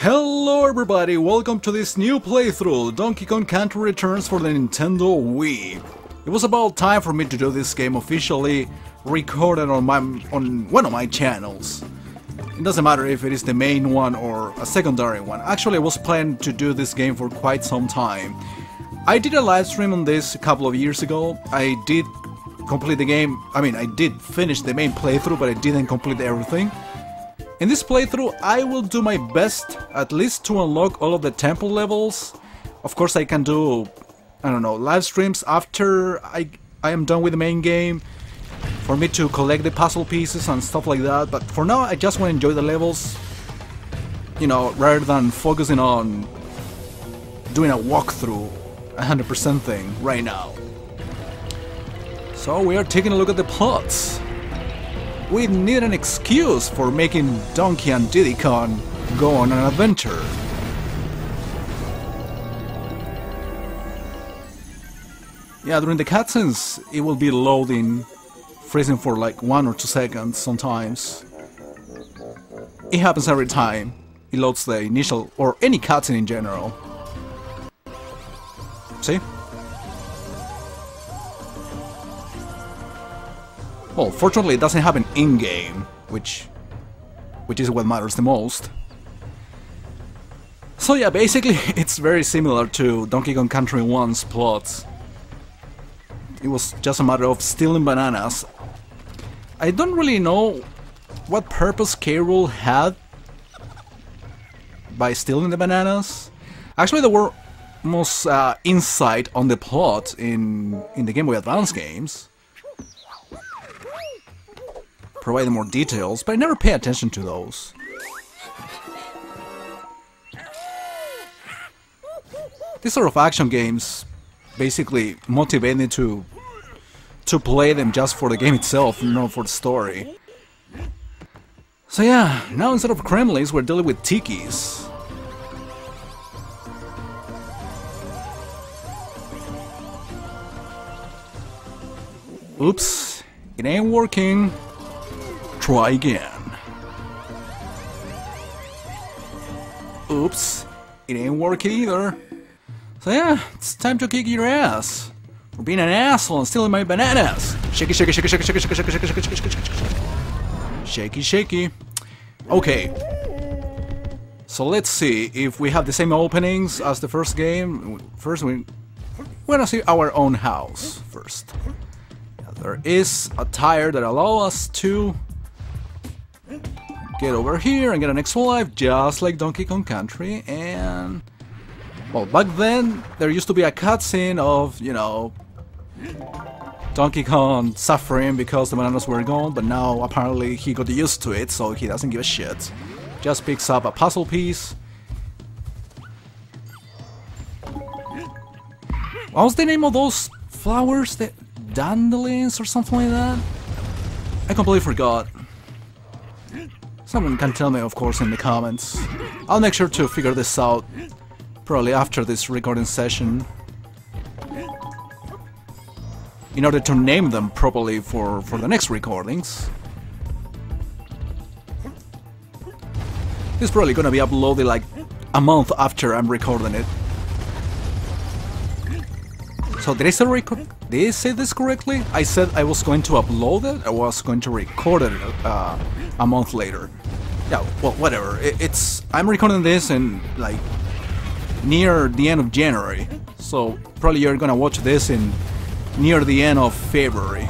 Hello everybody, welcome to this new playthrough, Donkey Kong Country Returns for the Nintendo Wii. It was about time for me to do this game officially recorded on one of my channels. It doesn't matter if it is the main one or a secondary one. Actually, I was planning to do this game for quite some time. I did a live stream on this a couple of years ago. I did complete the game, I did finish the main playthrough, but I didn't complete everything. In this playthrough, I will do my best, at least to unlock all of the temple levels. Of course, I can do, live streams after I am done with the main game, for me to collect the puzzle pieces and stuff like that. But for now, I just want to enjoy the levels, rather than focusing on doing a walkthrough, 100% thing, right now. So we are taking a look at the plots. We need an excuse for making Donkey and Diddy Kong go on an adventure. Yeah, during the cutscenes, it will be loading, freezing for like 1 or 2 seconds sometimes. It happens every time it loads the initial, or any cutscene in general. See? Well, fortunately it doesn't happen in-game, which is what matters the most. So yeah, basically it's very similar to Donkey Kong Country 1's plots. It was just a matter of stealing bananas. I don't really know what purpose K. Rool had by stealing the bananas. Actually, there were most insight on the plot in the Game Boy Advance games, providing more details, but I never pay attention to those. These sort of action games basically motivate me to play them just for the game itself, not for the story. So yeah, now instead of Kremlins, we're dealing with Tikis. Oops, it ain't working. Try again. Oops, it ain't working either. So yeah, it's time to kick your ass for being an asshole and stealing my bananas. Shaky, shaky, shaky, shaky, shaky, shaky, shaky, shaky, shaky, shaky, shaky, shaky, shaky. Okay. So let's see if we have the same openings as the first game. First, we're gonna see our own house first. There is a tire that allows us to get over here and get an extra life, just like Donkey Kong Country. And well, back then there used to be a cutscene of, Donkey Kong suffering because the bananas were gone, but now apparently he got used to it, so he doesn't give a shit. Just picks up a puzzle piece. What was the name of those flowers? The dandelions or something like that? I completely forgot. Someone can tell me, of course, in the comments. I'll make sure to figure this out probably after this recording session, in order to name them properly for the next recordings. This is probably gonna be uploaded like a month after I'm recording it. So did I say this correctly? I said I was going to upload it, I was going to record it a month later. Yeah, well, whatever. I'm recording this in like near the end of January, so probably you're gonna watch this in near the end of February.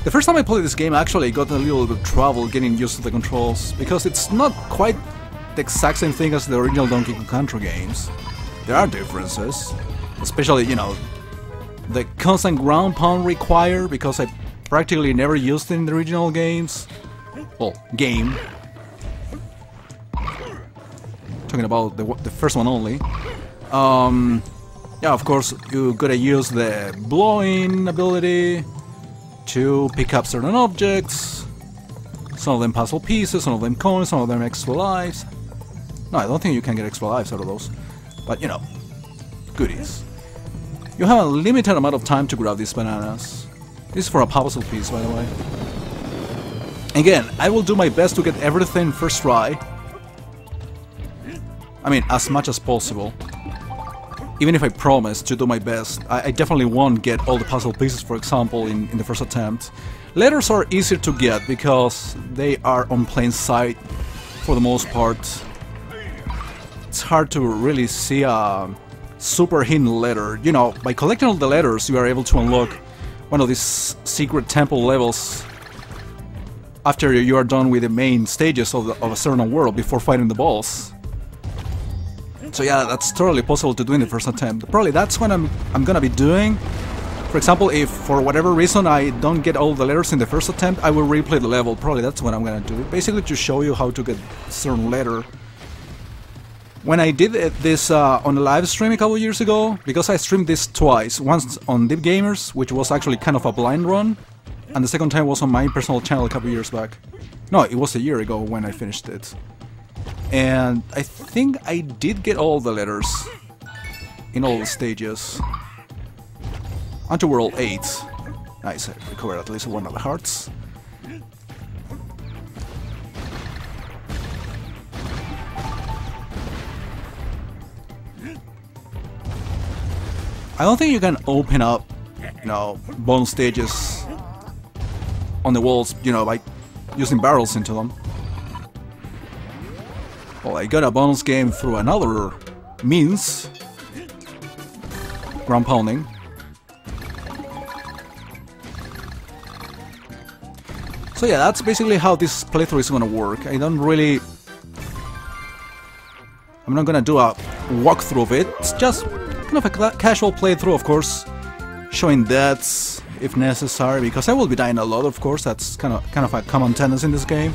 The first time I played this game, actually I got a little bit of trouble getting used to the controls, because it's not quite the exact same thing as the original Donkey Kong Country games. There are differences, especially, the constant ground pound required, because I practically never used it in the original games. Well, game. Talking about the first one only. Yeah, of course, you gotta use the blowing ability to pick up certain objects. Some of them puzzle pieces, some of them coins, some of them extra lives. No, I don't think you can get extra lives out of those. But, goodies. You have a limited amount of time to grab these bananas. This is for a puzzle piece, by the way. Again, I will do my best to get everything first try. I mean, as much as possible. Even if I promise to do my best, I definitely won't get all the puzzle pieces, for example, in the first attempt. Letters are easier to get because they are on plain sight for the most part. It's hard to really see a super hidden letter. You know, by collecting all the letters, you are able to unlock one of these secret temple levels after you are done with the main stages of a certain world before fighting the boss. So yeah, that's totally possible to do in the first attempt. Probably that's what I'm gonna be doing. For example, if for whatever reason I don't get all the letters in the first attempt, I will replay the level. Probably that's what I'm gonna do. Basically to show you how to get a certain letter. When I did this on a live stream a couple years ago, because I streamed this twice, once on Deep Gamers, which was actually kind of a blind run, and the second time was on my personal channel a couple years back. No, it was a year ago when I finished it. And I think I did get all the letters in all the stages. Onto World 8. Nice, I recovered at least one of the hearts. I don't think you can open up, you know, bonus stages on the walls, you know, by using barrels into them. Well, I got a bonus game through another means. Ground pounding. So yeah, that's basically how this playthrough is gonna work. I'm not gonna do a walkthrough of it. It's just kind of a casual playthrough, of course, showing deaths if necessary, because I will be dying a lot, of course. That's kind of a common tendency in this game.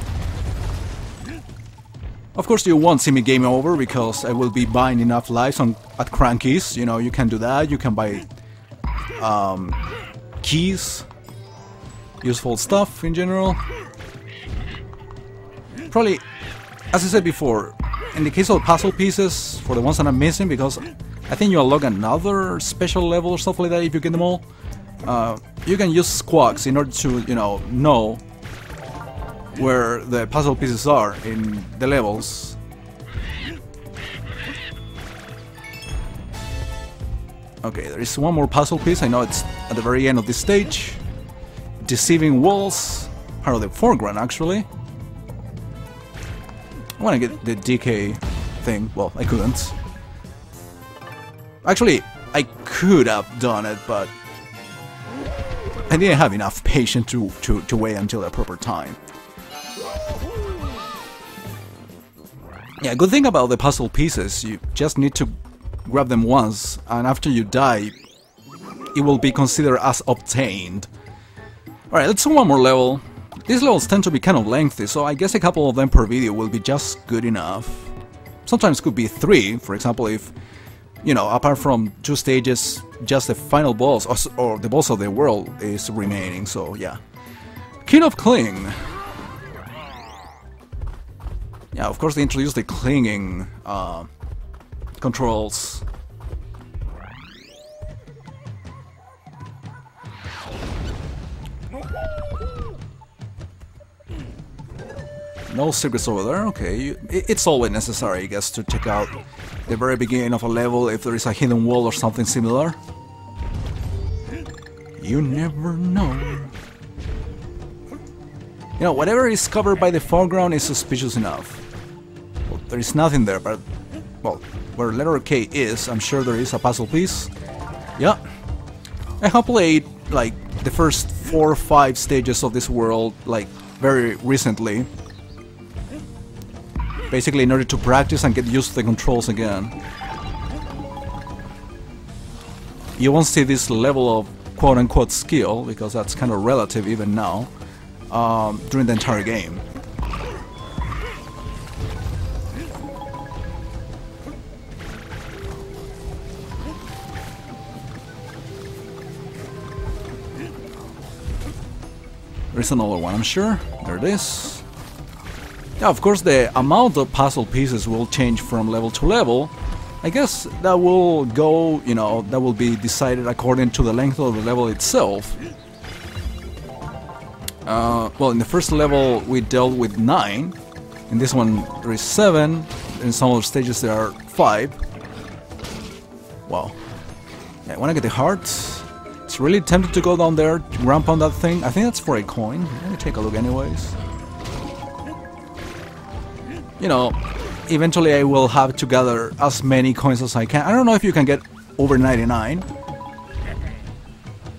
Of course, you won't see me game over because I will be buying enough lives at Crankies. You know, you can do that. You can buy keys, useful stuff in general. Probably, as I said before, in the case of puzzle pieces, for the ones that I'm missing, because I think you unlock another special level or stuff like that if you get them all. You can use squawks in order to, you know where the puzzle pieces are in the levels. Okay, there is one more puzzle piece. I know it's at the very end of this stage. Deceiving walls, part of the foreground actually. I want to get the DK thing. Well, I couldn't. Actually, I could have done it, but I didn't have enough patience to wait until the proper time. Yeah, good thing about the puzzle pieces, you just need to grab them once, and after you die, it will be considered as obtained. Alright, let's do one more level. These levels tend to be kind of lengthy, so I guess a couple of them per video will be just good enough. Sometimes could be 3, for example, if, you know, apart from 2 stages, just the final boss, or the boss of the world is remaining, so yeah. King of Cling. Yeah, of course they introduced the clinging controls. No secrets over there, okay. It's always necessary, I guess, to check out the very beginning of a level if there is a hidden wall or something similar. You never know. You know, whatever is covered by the foreground is suspicious enough. Well, there is nothing there, but, well, where letter K is, I'm sure there is a puzzle piece. Yeah. I have played, like, the first 4 or 5 stages of this world, like, very recently. Basically in order to practice and get used to the controls again. You won't see this level of quote-unquote skill, because that's kind of relative even now, during the entire game. There's another one, I'm sure. There it is. Yeah, of course the amount of puzzle pieces will change from level to level. I guess that will go, you know, that will be decided according to the length of the level itself. Well, in the first level we dealt with 9. In this one there is 7. In some other stages there are 5. Wow. Yeah, I wanna get the heart. It's really tempted to go down there, ramp on that thing. I think that's for a coin. Let me take a look anyways. You know, eventually I will have to gather as many coins as I can. I don't know if you can get over 99.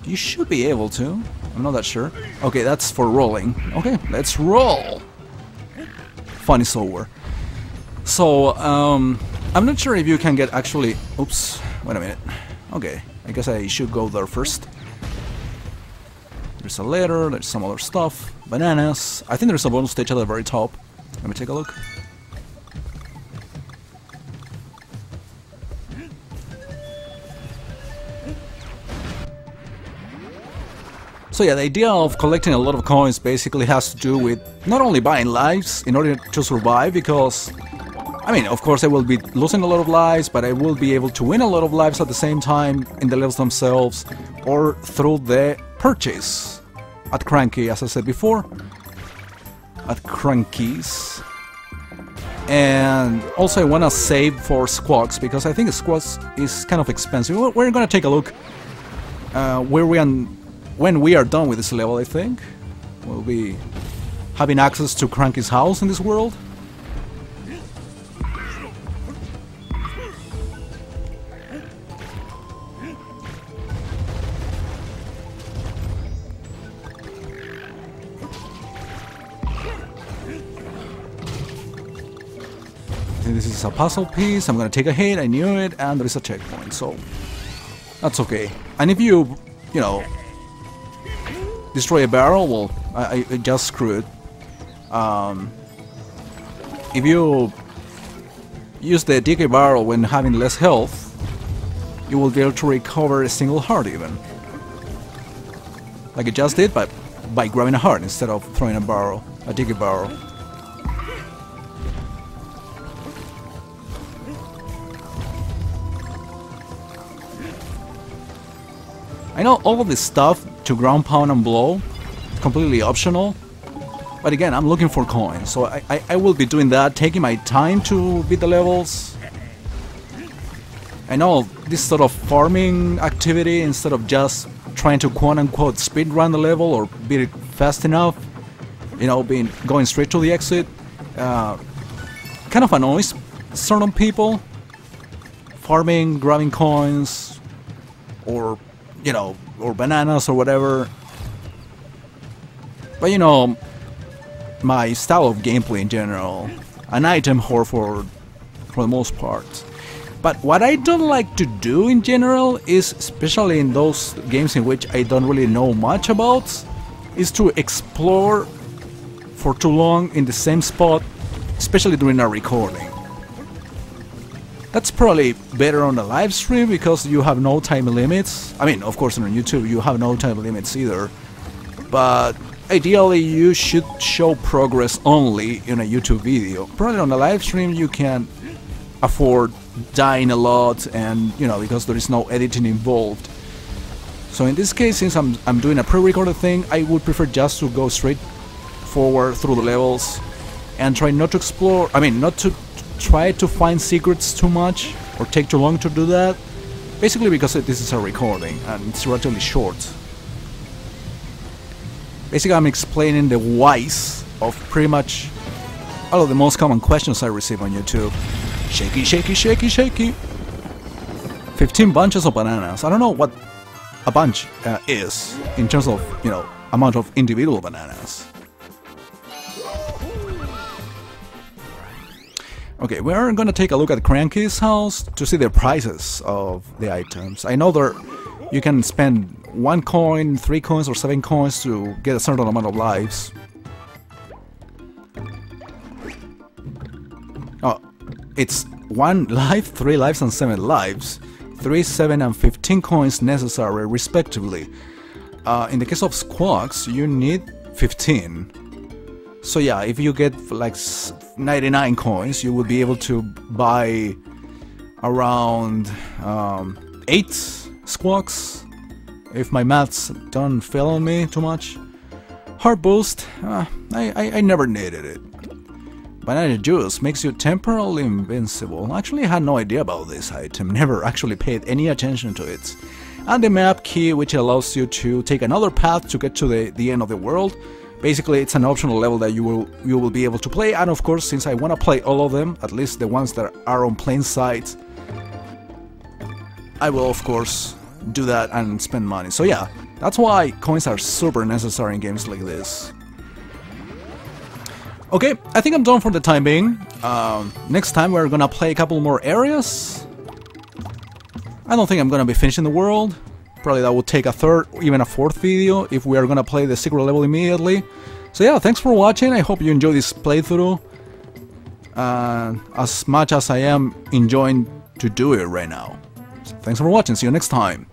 You should be able to. I'm not that sure. Okay, that's for rolling. Okay, let's roll. Fun is over. So, I'm not sure if you can get actually... Oops, wait a minute. Okay, I guess I should go there first. There's a letter, there's some other stuff. Bananas. I think there's a bonus stage at the very top. Let me take a look. So yeah, the idea of collecting a lot of coins basically has to do with not only buying lives in order to survive, because, I mean, of course I will be losing a lot of lives, but I will be able to win a lot of lives at the same time in the levels themselves, or through the purchase at Cranky, as I said before, at Cranky's. And also I want to save for Squawks, because I think Squawks is kind of expensive. We're gonna take a look when we are done with this level. I think we'll be having access to Cranky's house in this world. This is a puzzle piece. I'm gonna take a hit. I knew it, and there is a checkpoint, so that's okay. And if you know, destroy a barrel, well, I just screwed. If you use the DK barrel when having less health, you will be able to recover a single heart, even like I just did, but by grabbing a heart instead of throwing a barrel, a DK barrel. I know all of this stuff to ground pound and blow is completely optional, but again, I'm looking for coins, so I will be doing that, taking my time to beat the levels. I know this sort of farming activity, instead of just trying to quote-unquote speedrun the level or beat it fast enough, you know, going straight to the exit, kind of annoys certain people. Farming, grabbing coins, or you know, or bananas or whatever. But you know, my style of gameplay in general, an item whore for the most part. But what I don't like to do in general is, especially in those games in which I don't really know much about, is to explore for too long in the same spot, especially during a recording. That's probably better on a live stream because you have no time limits. I mean, of course on YouTube you have no time limits either. But ideally you should show progress only in a YouTube video. Probably on a live stream you can afford dying a lot, and you know, because there is no editing involved. So in this case, since I'm doing a pre-recorded thing, I would prefer just to go straight forward through the levels and try not to explore, I mean not to try to find secrets too much or take too long to do that, basically because this is a recording and it's relatively short. Basically I'm explaining the whys of pretty much all of the most common questions I receive on YouTube. Shaky, shaky, shaky, shaky. 15 bunches of bananas. I don't know what a bunch is in terms of, you know, amount of individual bananas. Okay, we're gonna take a look at Cranky's house to see the prices of the items. I know you can spend 1 coin, 3 coins, or 7 coins to get a certain amount of lives. Oh, it's 1 life, 3 lives, and 7 lives. 3, 7, and 15 coins necessary, respectively. In the case of Squawks, you need 15. So yeah, if you get like 99 coins, you will be able to buy around 8 Squawks, if my maths don't fail on me too much. Heart boost, I never needed it. Banana juice makes you temporarily invincible. Actually, I had no idea about this item, never actually paid any attention to it. And the map key, which allows you to take another path to get to the end of the world. Basically, it's an optional level that you will be able to play, and of course, since I want to play all of them, at least the ones that are on plain sight, I will of course do that and spend money. So yeah, that's why coins are super necessary in games like this. Okay, I think I'm done for the time being. Next time we're gonna play a couple more areas. I don't think I'm gonna be finishing the world. Probably that would take a third, even a fourth video if we are gonna play the secret level immediately. So yeah, thanks for watching. I hope you enjoy this playthrough as much as I am enjoying to do it right now. So thanks for watching. See you next time.